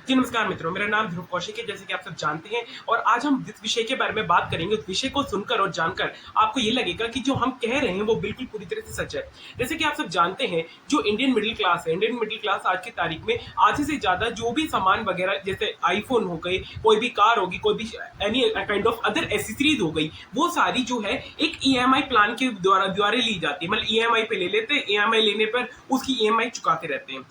जी नमस्कार मित्रों, मेरा नाम ध्रुव कौशिक है, जैसे कि आप सब जानते हैं। और आज हम जिस विषय के बारे में बात करेंगे, उस विषय को सुनकर और जानकर आपको ये लगेगा कि जो हम कह रहे हैं वो बिल्कुल पूरी तरह से सच है। जैसे कि आप सब जानते हैं, जो इंडियन मिडिल क्लास है, इंडियन मिडिल क्लास आज की तारीख में आधे से ज्यादा जो भी सामान वगैरह, जैसे आईफोन हो गई, कोई भी कार होगी, कोई भी any kind of other accessories हो गई, वो सारी जो है एक ईएमआई प्लान के द्वारा ली जाती है। मतलब ईएमआई पे ले लेते हैं, ईएमआई लेने पर उसकी ईएमआई चुकाते रहते हैं।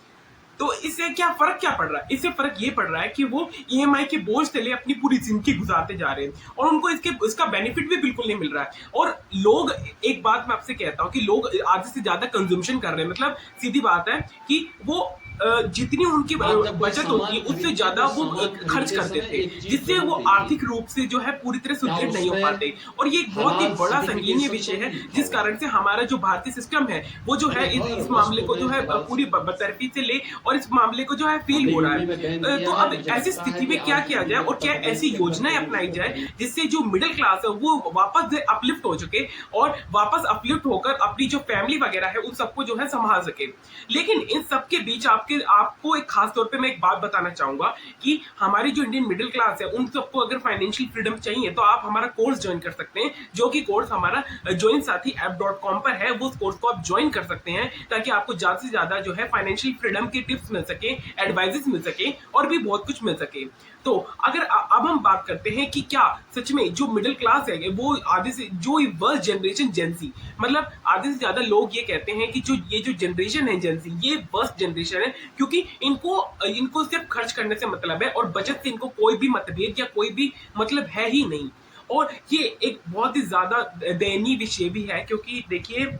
तो इससे क्या फर्क पड़ रहा है? इससे फर्क ये पड़ रहा है कि वो ईएमआई के बोझ तले अपनी पूरी जिंदगी गुजारते जा रहे हैं और उनको इसका बेनिफिट भी बिल्कुल नहीं मिल रहा है। और लोग, एक बात मैं आपसे कहता हूं कि लोग आधे से ज्यादा कंजम्पशन कर रहे हैं। मतलब सीधी बात है कि वो जितनी उनकी बचत होती है उससे ज्यादा वो खर्च कर देते हैं, जिससे वो आर्थिक रूप से जो है पूरी तरह सुदृढ़ नहीं हो पाते। और ये एक बहुत ही बड़ा संगीन विषय है, जिस कारण से हमारा जो भारतीय सिस्टम है वो जो है इस मामले को जो है पूरी बतरफी से ले और इस मामले को जो है फेल हो रहा है। तो अब ऐसी स्थिति में क्या किया जाए और क्या ऐसी योजनाएं अपनाई जाए जिससे जो मिडिल क्लास है वो वापस अपलिफ्ट हो चुके और वापस अपलिफ्ट होकर अपनी जो फैमिली वगैरह है उन सबको जो है संभाल सके। लेकिन इन सबके बीच आपको एक खास तौर पे मैं एक बात बताना चाहूंगा कि हमारी जो इंडियन मिडिल क्लास है उन सबको अगर फाइनेंशियल फ्रीडम चाहिए तो आप हमारा कोर्स ज्वाइन कर सकते हैं, जो कि कोर्स हमारा joinsathi.app.com पर है। वो कोर्स को आप ज्वाइन कर सकते हैं ताकि आपको ज्यादा से ज्यादा जो है फाइनेंशियल फ्रीडम के टिप्स मिल सके, एडवाइजेस मिल सके और भी बहुत कुछ मिल सके। तो अगर अब हम बात करते हैं कि क्या सच में जो मिडिल क्लास है वो आधे से जो वर्स्ट जनरेशन जेंजी, मतलब आधे से ज्यादा लोग ये कहते हैं कि ये जो जनरेशन है जेंजी, ये वर्स्ट जनरेशन है, क्योंकि इनको सिर्फ खर्च करने से मतलब है और बचत से इनको कोई भी मतभेद या कोई भी मतलब है ही नहीं। और ये एक बहुत ही ज्यादा दयनीय विषय भी है, क्योंकि देखिए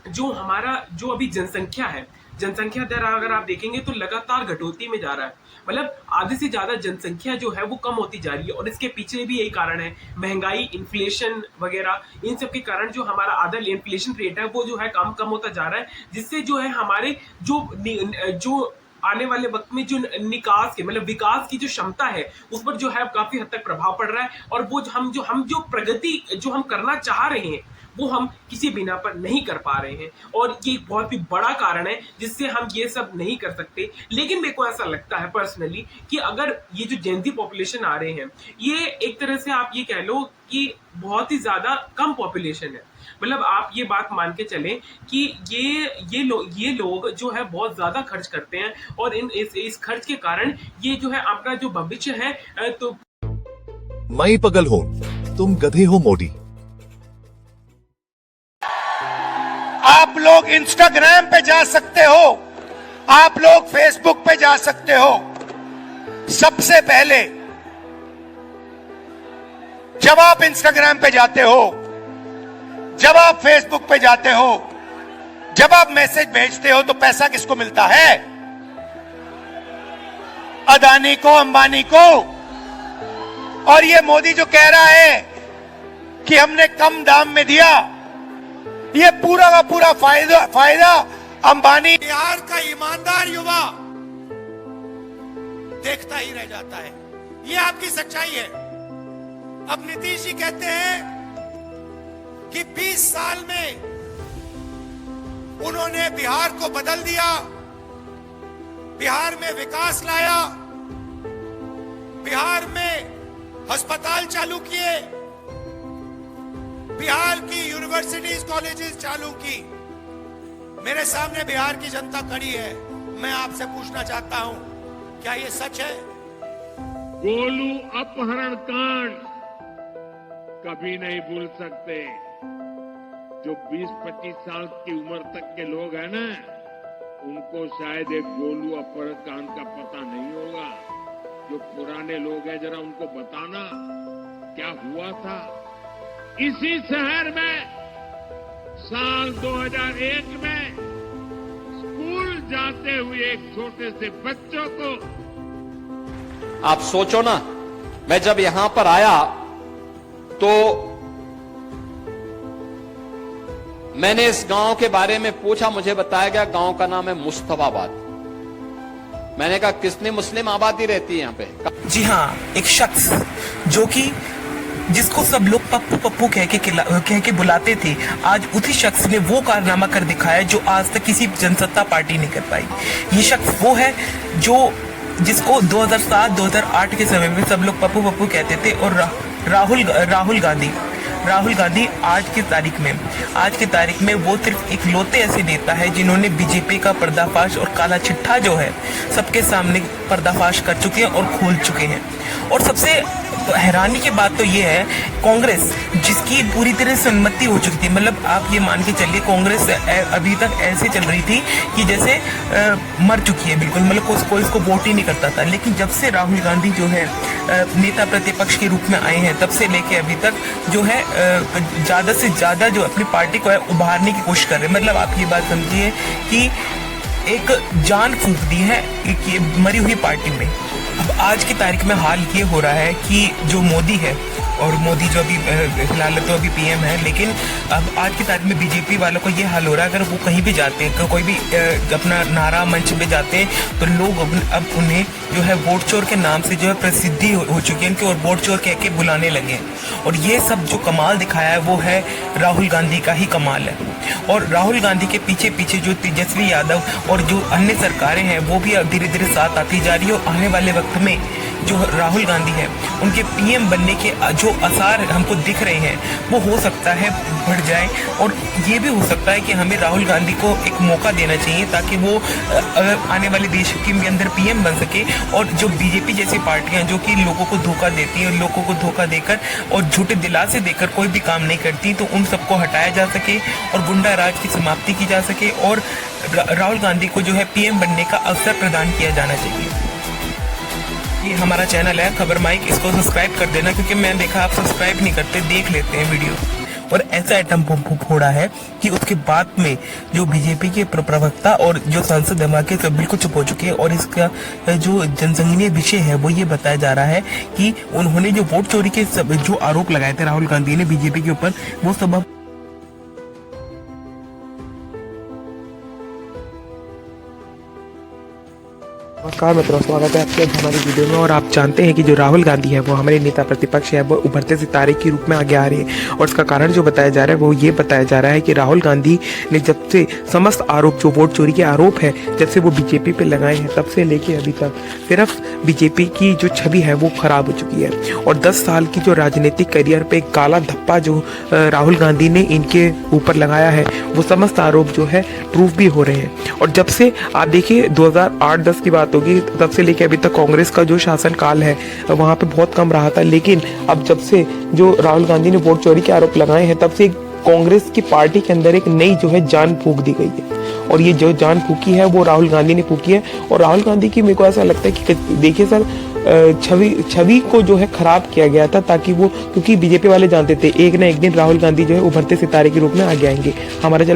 जो अभी जनसंख्या दर अगर आप देखेंगे तो लगातार घटोती में जा रहा है। मतलब आधे से ज्यादा जनसंख्या जो है वो कम होती जा रही है और इसके पीछे भी यही कारण है, महंगाई, इन्फ्लेशन वगैरह। इन सब के कारण जो हमारा आधा इन्फ्लेशन रेट है वो जो है कम होता जा रहा है, जिससे जो है हमारे जो आने वाले वक्त में जो निकास के मतलब विकास की जो क्षमता है उस पर जो है काफी हद तक प्रभाव पड़ रहा है। और वो हम जो प्रगति जो हम करना चाह रहे हैं वो हम किसी बिना पर नहीं कर पा रहे हैं। और ये एक बहुत ही बड़ा कारण है जिससे हम ये सब नहीं कर सकते। लेकिन मेरे को ऐसा लगता है पर्सनली कि अगर ये जो जेनजी पॉपुलेशन आ रहे हैं, ये एक तरह से आप ये कह लो कि बहुत ही ज्यादा कम पॉपुलेशन है। मतलब आप ये बात मान के चलें कि ये लोग जो है बहुत ज्यादा खर्च करते हैं और इस खर्च के कारण ये जो है आपका जो भविष्य है तो मैं पगल हूं, तुम गधे हो मोदी। आप लोग इंस्टाग्राम पे जा सकते हो, आप लोग फेसबुक पे जा सकते हो। सबसे पहले जब आप इंस्टाग्राम पे जाते हो, जब आप फेसबुक पे जाते हो, जब आप मैसेज भेजते हो तो पैसा किसको मिलता है? अदानी को, अंबानी को। और ये मोदी जो कह रहा है कि हमने कम दाम में दिया, ये पूरा का पूरा फायदा अंबानी। बिहार का ईमानदार युवा देखता ही रह जाता है। ये आपकी सच्चाई है। अब नीतीश जी कहते हैं कि 20 साल में उन्होंने बिहार को बदल दिया, बिहार में विकास लाया, बिहार में अस्पताल चालू किए, बिहार की यूनिवर्सिटीज, कॉलेजेस चालू की। मेरे सामने बिहार की जनता खड़ी है। मैं आपसे पूछना चाहता हूं, क्या ये सच है? गोलू अपहरण कांड कभी नहीं भूल सकते। जो 20-25 साल की उम्र तक के लोग हैं ना, उनको शायद एक गोलू अपहरण कांड का पता नहीं होगा। जो पुराने लोग हैं, जरा उनको बताना क्या हुआ था। इसी शहर में साल 2001 में स्कूल जाते हुए एक छोटे से बच्चों को, आप सोचो ना, मैं जब यहां पर आया तो मैंने इस गांव के बारे में पूछा, मुझे बताया गया गांव का नाम है मुस्तफाबाद। मैंने कहा कितनी मुस्लिम आबादी रहती है यहाँ पे? जी हाँ, एक शख्स जो कि जिसको सब लोग पप्पू पप्पू कह के बुलाते थे, आज उसी शख्स ने वो कारनामा कर दिखाया जो आज तक किसी जनसत्ता पार्टी नहीं कर पाई। ये शख्स वो है जो जिसको 2007-2008 के समय में सब लोग पप्पू पप्पू कहते थे। और राहुल गांधी आज की तारीख में वो सिर्फ इकलौते ऐसे नेता है जिन्होंने बीजेपी का पर्दाफाश और काला चिट्ठा जो है सबके सामने पर्दाफाश कर चुके हैं और खोल चुके हैं। और सबसे हैरानी की बात तो ये है, कांग्रेस जिसकी पूरी तरह सम्मति हो चुकी थी, मतलब आप ये मान के चलिए कांग्रेस अभी तक ऐसे चल रही थी कि जैसे मर चुकी है बिल्कुल, मतलब कोई इसको वोट ही नहीं करता था। लेकिन जब से राहुल गांधी जो है नेता प्रतिपक्ष के रूप में आए हैं, तब से लेके अभी तक जो है ज़्यादा से ज़्यादा जो अपनी पार्टी को है उभारने की कोशिश कर रहे हैं। मतलब आप ये बात समझिए कि एक जान फूंक दी है कि मरी हुई पार्टी में। अब आज की तारीख में हाल ये हो रहा है कि जो मोदी है, और मोदी जो अभी फिलहाल तो अभी पीएम है, लेकिन अब आज की तारीख में बीजेपी वालों को ये हाल हो रहा है, अगर वो कहीं भी जाते हैं, कोई भी अपना नारा मंच पे जाते हैं, तो लोग अब उन्हें जो है वोट चोर के नाम से जो है प्रसिद्धि हो चुकी है उनकी, और वोट चोर कह के बुलाने लगे। और ये सब जो कमाल दिखाया है वो है राहुल गांधी का ही कमाल है। और राहुल गांधी के पीछे पीछे जो तेजस्वी यादव और जो अन्य सरकारें हैं वो भी धीरे धीरे साथ आती जा रही है। और आने वाले वक्त में जो राहुल गांधी है उनके पीएम बनने के जो आसार हमको दिख रहे हैं वो हो सकता है बढ़ जाए। और ये भी हो सकता है कि हमें राहुल गांधी को एक मौका देना चाहिए ताकि वो आने वाले देश के अंदर पीएम बन सके। और जो बीजेपी जैसी पार्टियां जो कि लोगों को धोखा देती हैं, लोगों को धोखा देकर और झूठे दिलासे देकर कोई भी काम नहीं करती, तो उन सबको हटाया जा सके और गुंडा राज की समाप्ति की जा सके और राहुल गांधी को जो है पीएम बनने का अवसर प्रदान किया जाना चाहिए। ये हमारा चैनल है खबर माइक, इसको सब्सक्राइब कर देना, क्योंकि मैं देखा आप सब्सक्राइब नहीं करते, देख लेते हैं वीडियो। और ऐसा आइटम बम फोड़ा है कि उसके बाद में जो बीजेपी के प्रवक्ता और जो सांसद है के सब बिल्कुल चुप हो चुके हैं। और इसका जो जनसंघनीय विषय है वो ये बताया जा रहा है कि उन्होंने जो वोट चोरी के सब जो आरोप लगाए थे राहुल गांधी ने बीजेपी के ऊपर, वो सब नमस्कार मित्रों, स्वागत है आपके हमारी वीडियो में। और आप जानते हैं कि जो राहुल गांधी है वो हमारे नेता प्रतिपक्ष है, वो उभरते सितारे के रूप में आगे आ रही है। और इसका कारण जो बताया जा रहा है वो ये बताया जा रहा है कि राहुल गांधी ने जब से समस्त आरोप जो वोट चोरी के आरोप है जब से वो बीजेपी पे लगाए हैं, तब से लेके अभी तक सिर्फ बीजेपी की जो छवि है वो खराब हो चुकी है। और 10 साल की जो राजनीतिक करियर पे एक काला धब्बा जो राहुल गांधी ने इनके ऊपर लगाया है, वो समस्त आरोप जो है प्रूफ भी हो रहे हैं। और जब से आप देखिए 2008-10 की बात होगी, तब से लेके अभी तक कांग्रेस का जो शासन काल है वहाँ पे बहुत कम रहा था। लेकिन अब जब से जो राहुल गांधी ने वोट चोरी के आरोप लगाए हैं, तब से कांग्रेस की पार्टी के अंदर एक नई जो है जान फूंक दी गई है। और ये जो जान फूकी है वो राहुल गांधी ने फूकी है। और राहुल गांधी की मेरे को ऐसा लगता है कि देखिए सर, छवि को जो है खराब किया गया था, ताकि वो, क्योंकि बीजेपी वाले जानते थे एक ना एक दिन राहुल गांधी जो है उभरते सितारे के रूप में आगे आएंगे। हमारा जी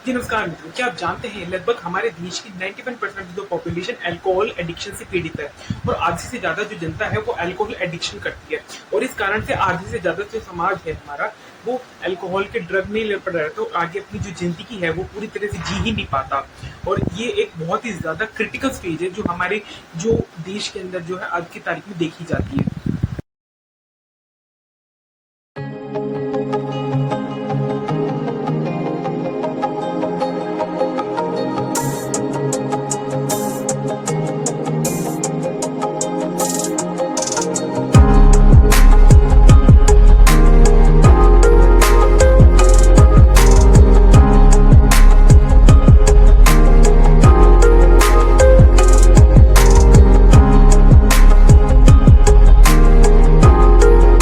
नमस्कार मित्रों, क्या आप जानते हैं लगभग हमारे देश की 91% जो पॉपुलेशन अल्कोहल एडिक्शन से पीड़ित है, और आधी से ज्यादा जो जनता है वो अल्कोहल एडिक्शन करती है। और इस कारण से आधी से ज्यादा जो समाज है हमारा वो अल्कोहल के ड्रग में ले पड़ रहा है, तो आगे अपनी जो जिंदगी है वो पूरी तरह से जी ही नहीं पाता। और ये एक बहुत ही ज्यादा क्रिटिकल स्टेज है जो हमारे जो देश के अंदर जो है आज की तारीख में देखी जाती है।